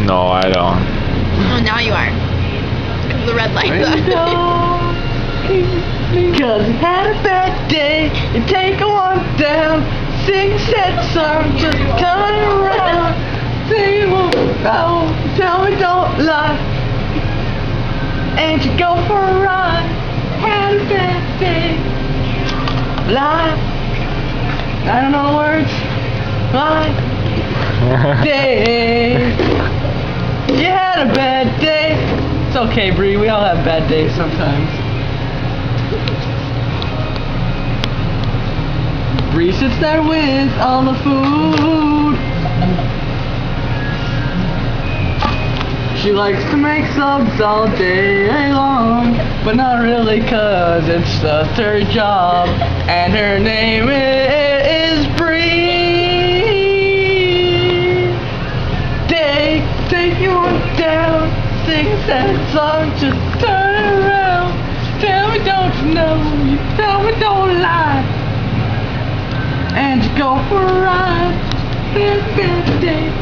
No, I don't. Oh, now you are. Because the red light. Cause you had a bad day, you take a walk down, sing a sad song, just turn around, say you won't know, tell me don't lie, and you go for a ride, had a bad day, lie, I don't know the words, lie, day, you had a bad day, it's okay Bree, we all have bad days sometimes. Bree sits there with all the food. She likes to make subs all day long, but not really cause it's the third job. And her name is Bree. Take you on down, sing a sad song, just turn around. Tell me don't you know, you tell me don't lie. And you go for a ride, bad day.